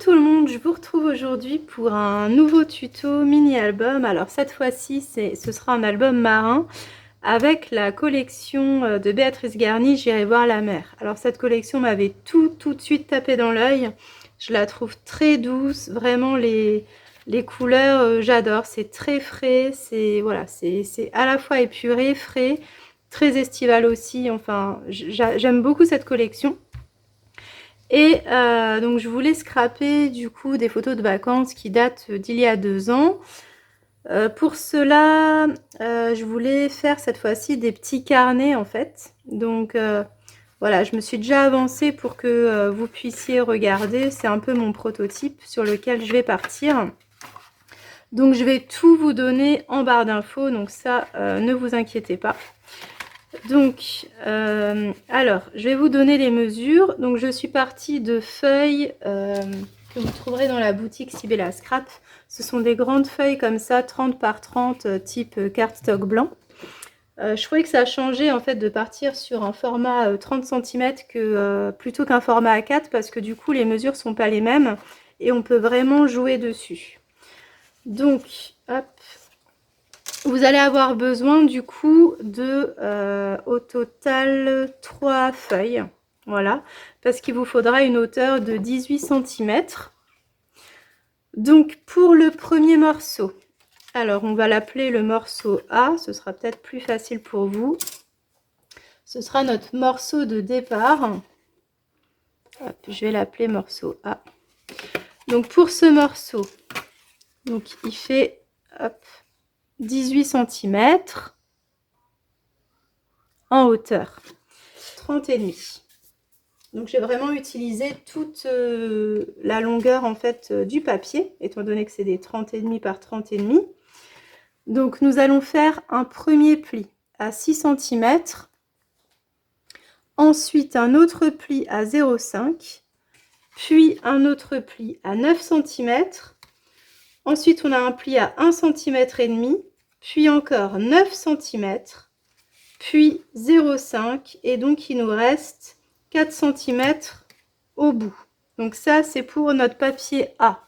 tout le monde, je vous retrouve aujourd'hui pour un nouveau tuto mini-album. Alors cette fois-ci, ce sera un album marin avec la collection de Béatrice Garny, J'irai voir la mer. Alors cette collection m'avait tout de suite tapé dans l'œil. Je la trouve très douce, vraiment les couleurs, j'adore. C'est très frais, c'est voilà, c'est à la fois épuré, frais, très estival aussi. Enfin, j'aime beaucoup cette collection. Et donc je voulais scraper du coup des photos de vacances qui datent d'il y a 2 ans. Pour cela, je voulais faire cette fois-ci des petits carnets en fait. Donc voilà, je me suis déjà avancée pour que vous puissiez regarder. C'est un peu mon prototype sur lequel je vais partir. Donc je vais tout vous donner en barre d'infos, donc ça ne vous inquiétez pas. Donc, alors, je vais vous donner les mesures. Donc, je suis partie de feuilles que vous trouverez dans la boutique Sibella Scrap. Ce sont des grandes feuilles comme ça, 30 par 30, type cardstock blanc. Je trouvais que ça a changé en fait de partir sur un format 30 cm plutôt qu'un format A4 parce que du coup, les mesures ne sont pas les mêmes et on peut vraiment jouer dessus. Donc, hop. Vous allez avoir besoin du coup de au total 3 feuilles, voilà, parce qu'il vous faudra une hauteur de 18 cm. Donc pour le premier morceau, alors on va l'appeler le morceau A, ce sera peut-être plus facile pour vous. Ce sera notre morceau de départ. Hop, je vais l'appeler morceau A. Donc pour ce morceau, donc il fait hop, 18 cm en hauteur, 30,5. Donc j'ai vraiment utilisé toute la longueur en fait du papier, étant donné que c'est des 30,5 par 30,5. Donc nous allons faire un premier pli à 6 cm, ensuite un autre pli à 0,5, puis un autre pli à 9 cm, ensuite on a un pli à 1,5 cm, puis encore 9 cm, puis 0,5 et donc il nous reste 4 cm au bout. Donc ça c'est pour notre papier A.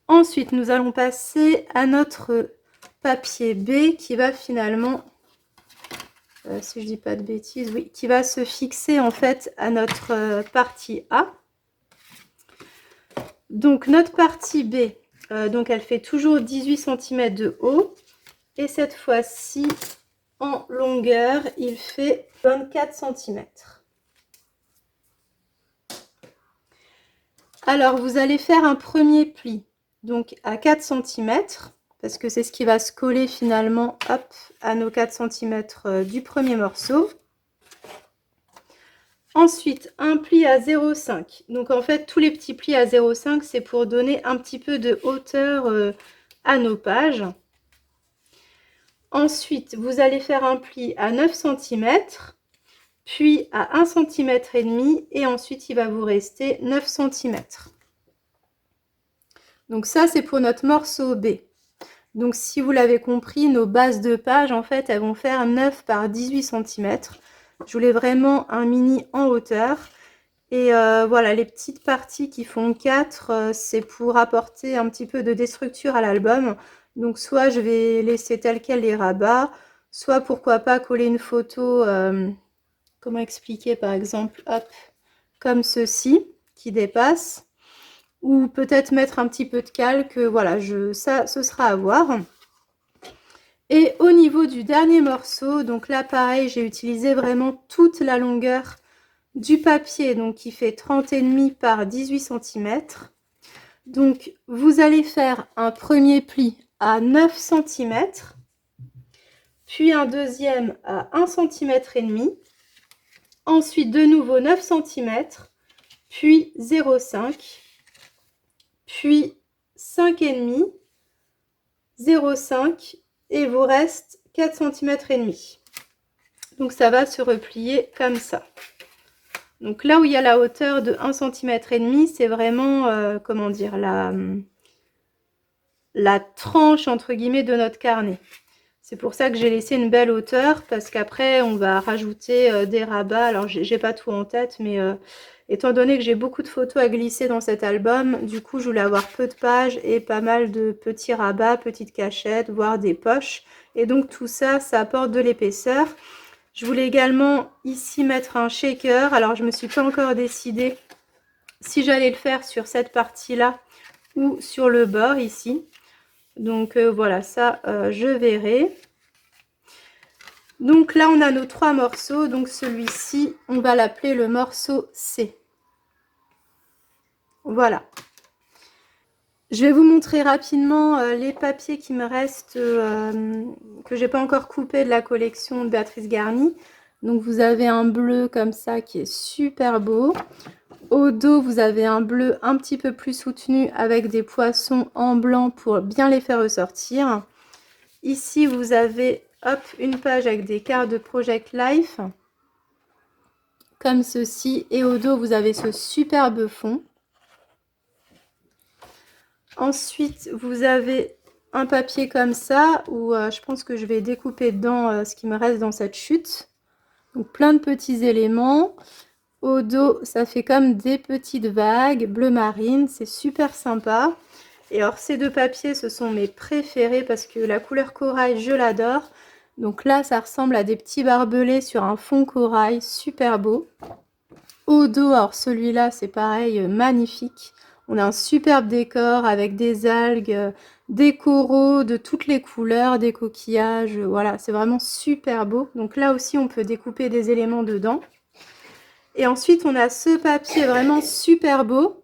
Ensuite nous allons passer à notre papier B qui va finalement, si je dis pas de bêtises, oui, qui va se fixer en fait à notre partie A. Donc notre partie B, donc elle fait toujours 18 cm de haut et cette fois-ci en longueur il fait 24 cm. Alors vous allez faire un premier pli donc à 4 cm parce que c'est ce qui va se coller finalement hop, à nos 4 cm du premier morceau. Ensuite un pli à 0,5, donc en fait tous les petits plis à 0,5 c'est pour donner un petit peu de hauteur à nos pages. Ensuite vous allez faire un pli à 9 cm, puis à 1,5 cm et ensuite il va vous rester 9 cm. Donc ça c'est pour notre morceau B. Donc si vous l'avez compris, nos bases de page en fait elles vont faire 9 par 18 cm. Je voulais vraiment un mini en hauteur. Et voilà, les petites parties qui font 4, c'est pour apporter un petit peu de déstructure à l'album. Donc soit je vais laisser tel quel les rabats, soit pourquoi pas coller une photo, comment expliquer par exemple, hop, comme ceci, qui dépasse. Ou peut-être mettre un petit peu de calque, voilà, ça ce sera à voir. Et au niveau du dernier morceau, donc là pareil, j'ai utilisé vraiment toute la longueur du papier, donc qui fait 30,5 par 18 cm. Donc vous allez faire un premier pli à 9 cm, puis un deuxième à 1,5 cm, ensuite de nouveau 9 cm, puis 0,5, puis 5,5, 0,5 et il vous reste 4 cm et demi. Donc ça va se replier comme ça. Donc là où il y a la hauteur de 1,5 cm, c'est vraiment, comment dire, la tranche entre guillemets de notre carnet. C'est pour ça que j'ai laissé une belle hauteur parce qu'après on va rajouter des rabats. Alors j'ai pas tout en tête, mais Étant donné que j'ai beaucoup de photos à glisser dans cet album, du coup je voulais avoir peu de pages et pas mal de petits rabats, petites cachettes, voire des poches. Et donc tout ça, ça apporte de l'épaisseur. Je voulais également ici mettre un shaker. Alors je me suis pas encore décidée si j'allais le faire sur cette partie-là ou sur le bord ici. Donc voilà, ça je verrai. Donc là on a nos 3 morceaux. Donc celui-ci, on va l'appeler le morceau C. Voilà. Je vais vous montrer rapidement les papiers qui me restent, que j'ai pas encore coupé de la collection de Béatrice Garny. Donc vous avez un bleu comme ça qui est super beau. Au dos, vous avez un bleu un petit peu plus soutenu avec des poissons en blanc pour bien les faire ressortir. Ici, vous avez hop, une page avec des cartes de Project Life, comme ceci. Et au dos, vous avez ce superbe fond. Ensuite, vous avez un papier comme ça, où je pense que je vais découper dedans ce qui me reste dans cette chute. Donc plein de petits éléments. Au dos, ça fait comme des petites vagues bleu marine, c'est super sympa. Et alors ces 2 papiers, ce sont mes préférés parce que la couleur corail, je l'adore. Donc là, ça ressemble à des petits barbelés sur un fond corail, super beau. Au dos, alors celui-là, c'est pareil, magnifique. On a un superbe décor avec des algues, des coraux de toutes les couleurs, des coquillages. Voilà, c'est vraiment super beau. Donc là aussi, on peut découper des éléments dedans. Et ensuite, on a ce papier vraiment super beau.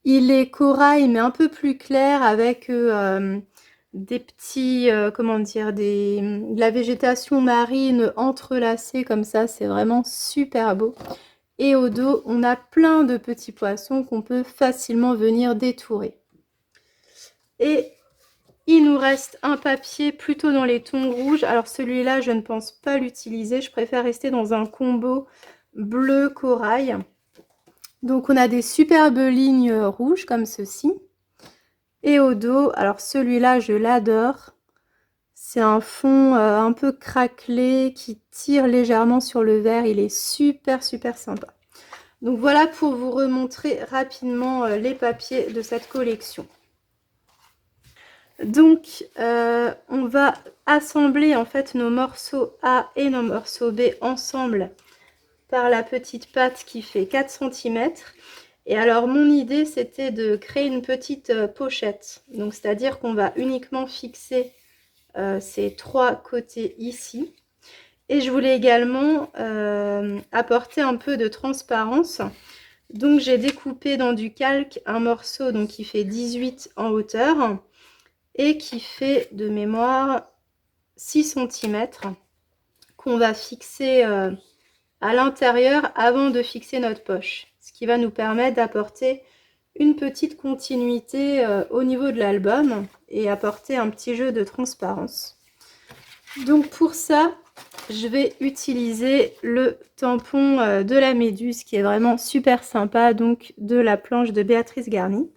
Il est corail, mais un peu plus clair avec des petits, comment dire, de la végétation marine entrelacée comme ça. C'est vraiment super beau. Et au dos, on a plein de petits poissons qu'on peut facilement venir détourer. Et il nous reste un papier plutôt dans les tons rouges. Alors celui-là, je ne pense pas l'utiliser. Je préfère rester dans un combo bleu corail. Donc on a des superbes lignes rouges comme ceci. Et au dos, alors celui-là, je l'adore. C'est un fond un peu craquelé qui tire légèrement sur le vert. Il est super sympa. Donc voilà pour vous remontrer rapidement les papiers de cette collection. Donc on va assembler en fait nos morceaux A et nos morceaux B ensemble par la petite patte qui fait 4 cm. Et alors mon idée c'était de créer une petite pochette. Donc c'est-à-dire qu'on va uniquement fixer ces 3 côtés ici. Et je voulais également apporter un peu de transparence. Donc j'ai découpé dans du calque un morceau donc, qui fait 18 en hauteur et qui fait de mémoire 6 cm qu'on va fixer à l'intérieur avant de fixer notre poche. Ce qui va nous permettre d'apporter une petite continuité au niveau de l'album et apporter un petit jeu de transparence. Donc pour ça, je vais utiliser le tampon de la méduse qui est vraiment super sympa, donc de la planche de Béatrice Garny.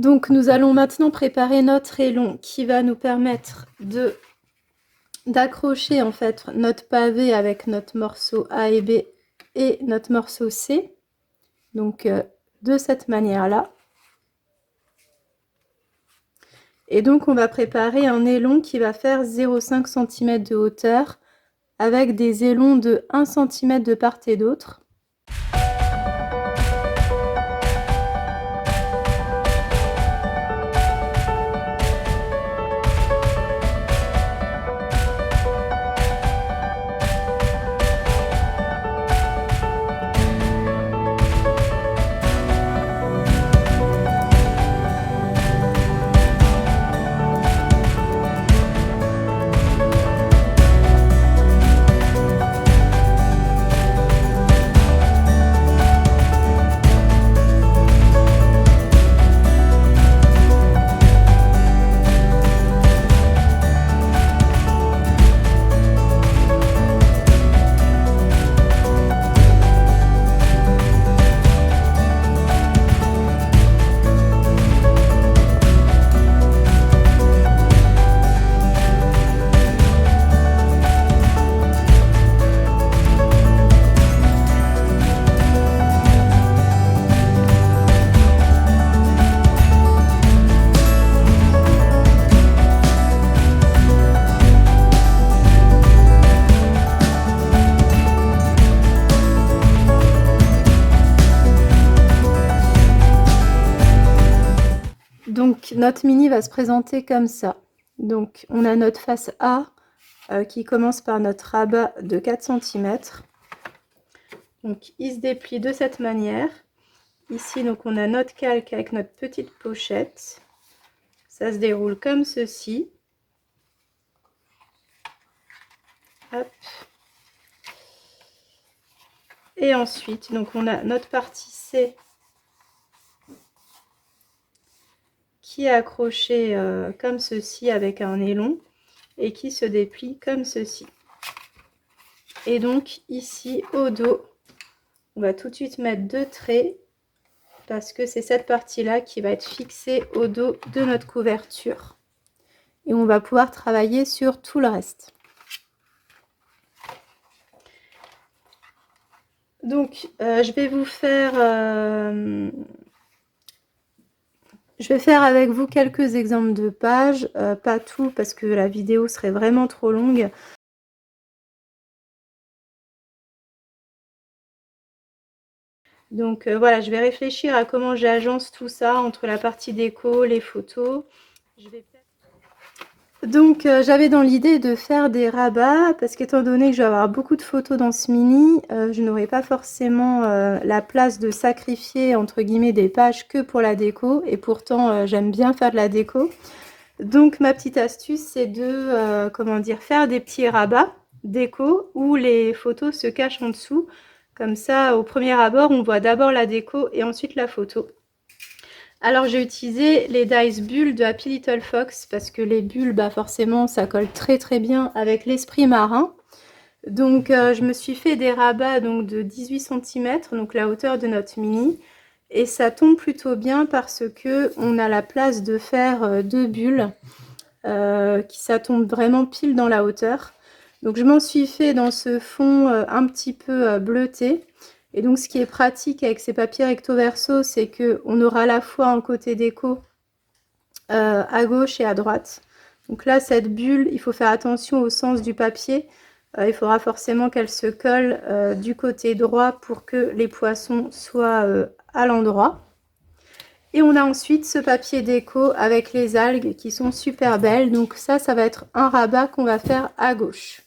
Donc nous allons maintenant préparer notre ailon qui va nous permettre d'accrocher en fait notre pavé avec notre morceau A et B et notre morceau C. Donc de cette manière-là. Et donc on va préparer un ailon qui va faire 0,5 cm de hauteur avec des ailons de 1 cm de part et d'autre. Donc notre mini va se présenter comme ça. Donc on a notre face A qui commence par notre rabat de 4 cm. Donc il se déplie de cette manière. Ici donc on a notre calque avec notre petite pochette. Ça se déroule comme ceci. Hop. Et ensuite donc on a notre partie C qui est accroché comme ceci avec un ailon et qui se déplie comme ceci. Et donc ici au dos, on va tout de suite mettre 2 traits parce que c'est cette partie-là qui va être fixée au dos de notre couverture. Et on va pouvoir travailler sur tout le reste. Donc je vais faire avec vous quelques exemples de pages, pas tout parce que la vidéo serait vraiment trop longue. Donc voilà, je vais réfléchir à comment j'agence tout ça entre la partie déco, les photos. Donc j'avais dans l'idée de faire des rabats parce qu'étant donné que je vais avoir beaucoup de photos dans ce mini, je n'aurai pas forcément la place de sacrifier entre guillemets des pages que pour la déco et pourtant j'aime bien faire de la déco. Donc ma petite astuce c'est de faire des petits rabats déco où les photos se cachent en dessous. Comme ça au premier abord on voit d'abord la déco et ensuite la photo. Alors j'ai utilisé les dies bulles de Happy Little Fox parce que les bulles, bah forcément ça colle très très bien avec l'esprit marin. Donc je me suis fait des rabats donc, de 18 cm, donc la hauteur de notre mini. Et ça tombe plutôt bien parce que on a la place de faire 2 bulles. Ça tombe vraiment pile dans la hauteur. Donc je m'en suis fait dans ce fond un petit peu bleuté. Et donc ce qui est pratique avec ces papiers recto verso, c'est qu'on aura à la fois un côté déco à gauche et à droite. Donc là cette bulle, il faut faire attention au sens du papier. Il faudra forcément qu'elle se colle du côté droit pour que les poissons soient à l'endroit. Et on a ensuite ce papier déco avec les algues qui sont super belles. Donc ça va être un rabat qu'on va faire à gauche.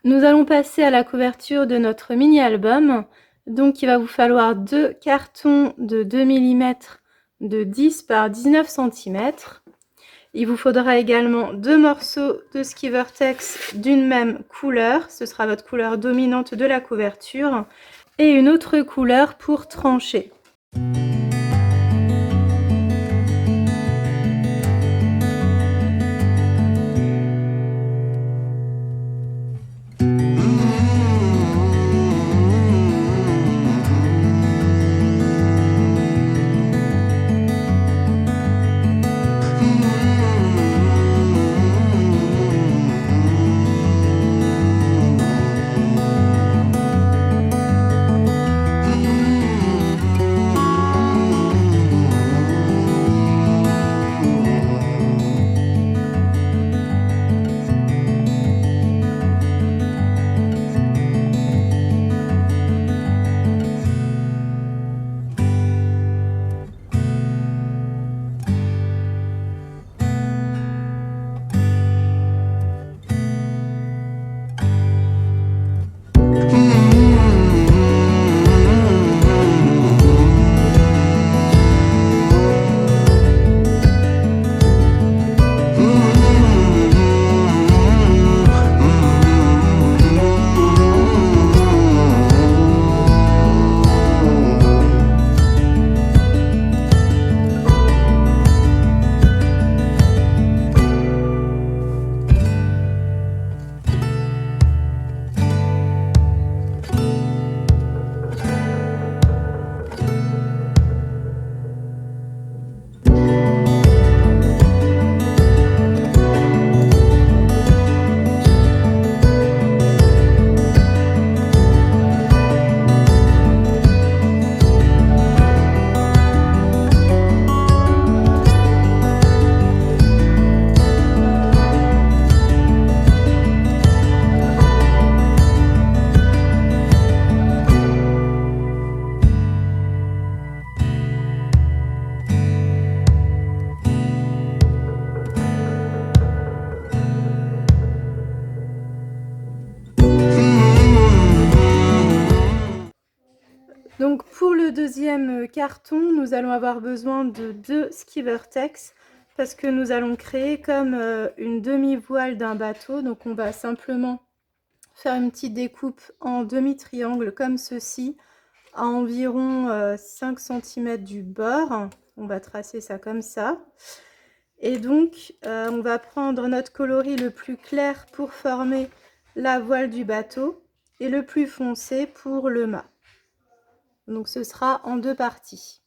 Nous allons passer à la couverture de notre mini-album. Donc il va vous falloir 2 cartons de 2 mm de 10 par 19 cm. Il vous faudra également 2 morceaux de Skivertex d'une même couleur. Ce sera votre couleur dominante de la couverture. Et une autre couleur pour trancher. Donc pour le deuxième carton, nous allons avoir besoin de 2 Skivertex parce que nous allons créer comme une demi-voile d'un bateau. Donc on va simplement faire une petite découpe en demi-triangle comme ceci, à environ 5 cm du bord. On va tracer ça comme ça. Et donc on va prendre notre coloris le plus clair pour former la voile du bateau et le plus foncé pour le mât. Donc ce sera en 2 parties.